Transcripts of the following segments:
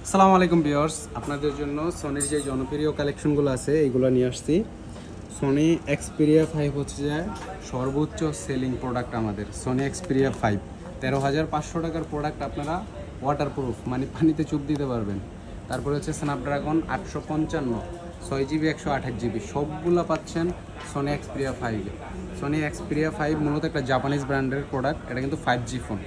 আসসালামু আলাইকুম ভিউয়ার্স, আপনাদের জন্য সনির যে জনপ্রিয় কালেকশনগুলো আছে এইগুলো নিয়ে আসছি। সনি এক্সপিরিয়া 5 হচ্ছে যে সর্বোচ্চ সেলিং প্রোডাক্ট আমাদের। সনি এক্সপিরিয়া 5 13,500 টাকার প্রোডাক্ট, আপনারা ওয়াটারপ্রুফ মানে পানিতে চুপ দিতে পারবেন। তারপরে হচ্ছে স্ন্যাপড্রাগন 855 6GB 128GB সবগুলো পাচ্ছেন সনি এক্সপিরিয়া 5-এ। সনি এক্সপিরিয়া 5 মূলত একটা জাপানিজ ব্র্যান্ডের প্রোডাক্ট, এটা কিন্তু 5G ফোন।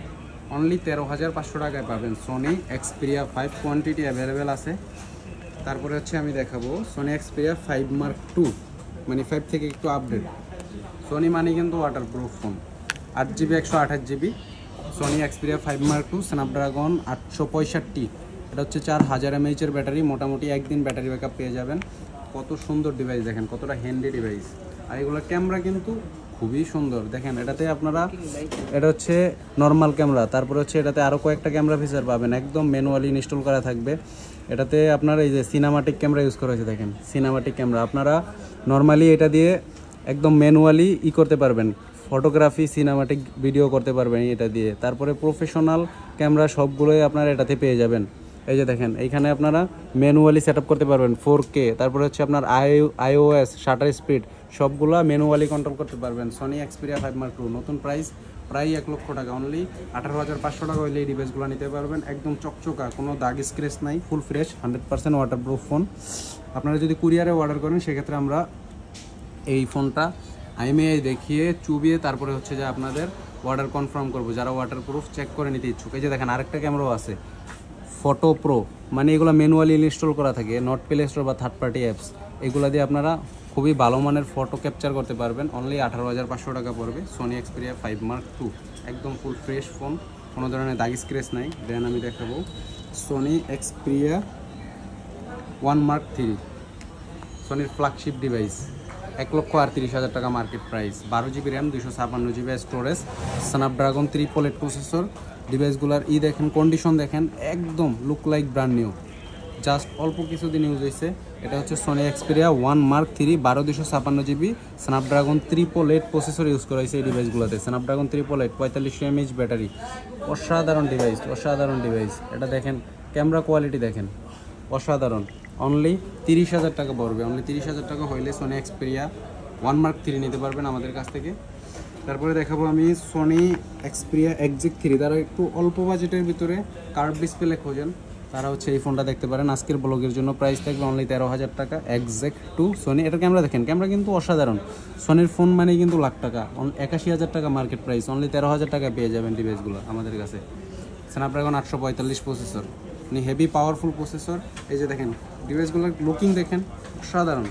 অনলি 13,500 টাকায় পাবেন সনি এক্সপিরিয়া 5, কোয়ান্টিটি অ্যাভেলেবেল আছে। তারপরে হচ্ছে আমি দেখাবো সনি এক্সপিরিয়া 5 মার্ক 2, মানে 5 থেকে একটু আপডেট। সনি মানে কিন্তু waterproof phone, 8GB 128GB Sony Xperia 5 mark 2, Snapdragon 865। এটা হচ্ছে 4000 mAh ব্যাটারি, মোটামুটি একদিন ব্যাটারি ব্যাকআপ পেয়ে যাবেন। কত সুন্দর ডিভাইস দেখেন, কতটা হ্যান্ডি ডিভাইস। আর এগুলো ক্যামেরা কিন্তু খুবই সুন্দর দেখেন। এটাতে আপনারা, এটা হচ্ছে নর্মাল ক্যামেরা, তারপরে হচ্ছে এটাতে আরও কয়েকটা ক্যামেরা ফিচার পাবেন, একদম ম্যানুয়ালি ইনস্টল করা থাকবে। এটাতে আপনার এই যে সিনেমাটিক ক্যামেরা ইউজ করা হয়েছে দেখেন, সিনেমাটিক ক্যামেরা আপনারা নর্মালি এটা দিয়ে একদম ম্যানুয়ালি করতে পারবেন, ফটোগ্রাফি সিনেমাটিক ভিডিও করতে পারবেন এটা দিয়ে। তারপরে প্রফেশনাল ক্যামেরা সবগুলোই আপনারা এটাতে পেয়ে যাবেন। এই যে দেখেন, এইখানে আপনারা ম্যানুয়ালি সেট আপ করতে পারবেন 4K। তারপরে হচ্ছে আপনার iOS শাটার স্পিড সবগুলা ম্যানুয়ালি কন্ট্রোল করতে পারবেন। সনি এক্সপিরিয়া 5 মার্ক 2 নতুন প্রাইস প্রায় 1 লক্ষ টাকা, অনলি 18,500 টাকা হইলে এই ডিভাইসগুলো নিতে পারবেন। একদম চকচকা, কোনো দাগ স্ক্র্যাচ নাই, ফুল ফ্রেশ 100% ওয়াটারপ্রুফ ফোন। আপনারা যদি কুরিয়ারে অর্ডার করেন সেক্ষেত্রে আমরা এই ফোনটা IMEI দেখিয়ে চুবিয়ে তারপরে হচ্ছে যে আপনাদের অর্ডার কনফার্ম করবো, যারা ওয়াটারপ্রুফ চেক করে নিতে ইচ্ছুক। এই যে দেখেন আরেকটা ক্যামেরাও আছে, ফটো প্রো, মানে এগুলো ম্যানুয়ালি ইনস্টল করা থাকে, নট প্লে স্টোর বা থার্ড পার্টি অ্যাপস। এগুলো দিয়ে আপনারা খুবই ভালো মানের ফটো ক্যাপচার করতে পারবেন। অনলি 18,500 টাকা পড়বে সনি এক্সপিরিয়া 5 মার্ক 2, একদম ফুল ফ্রেশ ফোন, কোনো ধরনের দাগ স্ক্র্যাচ নাই। দেন আমি দেখাবো সনি এক্সপিরিয়া 1 মার্ক 3, সনির ফ্ল্যাগশিপ ডিভাইস, 1,38,000 টাকা market price, 12GB RAM, 256GB storage, Snapdragon 888 processor. ডিভাইসগুলোর দেখেন, কন্ডিশন দেখেন, একদম look like brand new, just অল্প কিছুদিন ইউজ হয়েছে। এটা হচ্ছে Sony Xperia 1 mark 3, 12 256GB Snapdragon 888 processor use করা হয়েছে এই ডিভাইসগুলোতে। স্ন্যাপড্রাগন 888 45 mAh ব্যাটারি, অসাধারণ ডিভাইস, অসাধারণ ডিভাইস। এটা দেখেন ক্যামেরা কোয়ালিটি দেখেন, অসাধারণ। অনলি 30,000 টাকা পড়বে, অনলি 30,000 টাকা হইলে সনি এক্সপিরিয়া 1 মার্ক 3 নিতে পারবেন আমাদের কাছ থেকে। তারপরে দেখাবো আমি সনি এক্সপিরিয়া এক্সিক 3, তারা একটু অল্প বাজেটের ভিতরে কার্ভ ডিসপ্লে খোঁজেন, তারা হচ্ছে এই ফোনটা দেখতে পারেন। আজকের ব্লগের জন্য প্রাইস থাকবে অনলি 13,000 টাকা। এক্সিক 2 সনি, এটার ক্যামেরা দেখেন, ক্যামেরা কিন্তু অসাধারণ। সনির ফোন মানেই কিন্তু লাখ টাকা, 81,000 টাকা মার্কেট প্রাইস, অনলি 13,000 টাকা পেয়ে যাবেন ডিভাইসগুলো আমাদের কাছে। স্ন্যাপড্রাগন 845 প্রসেসর, মানে হেভি পাওয়ারফুল প্রসেসর। এই যে দেখেন ডিভাইসগুলোর লুকিং দেখেন, অসাধারণ।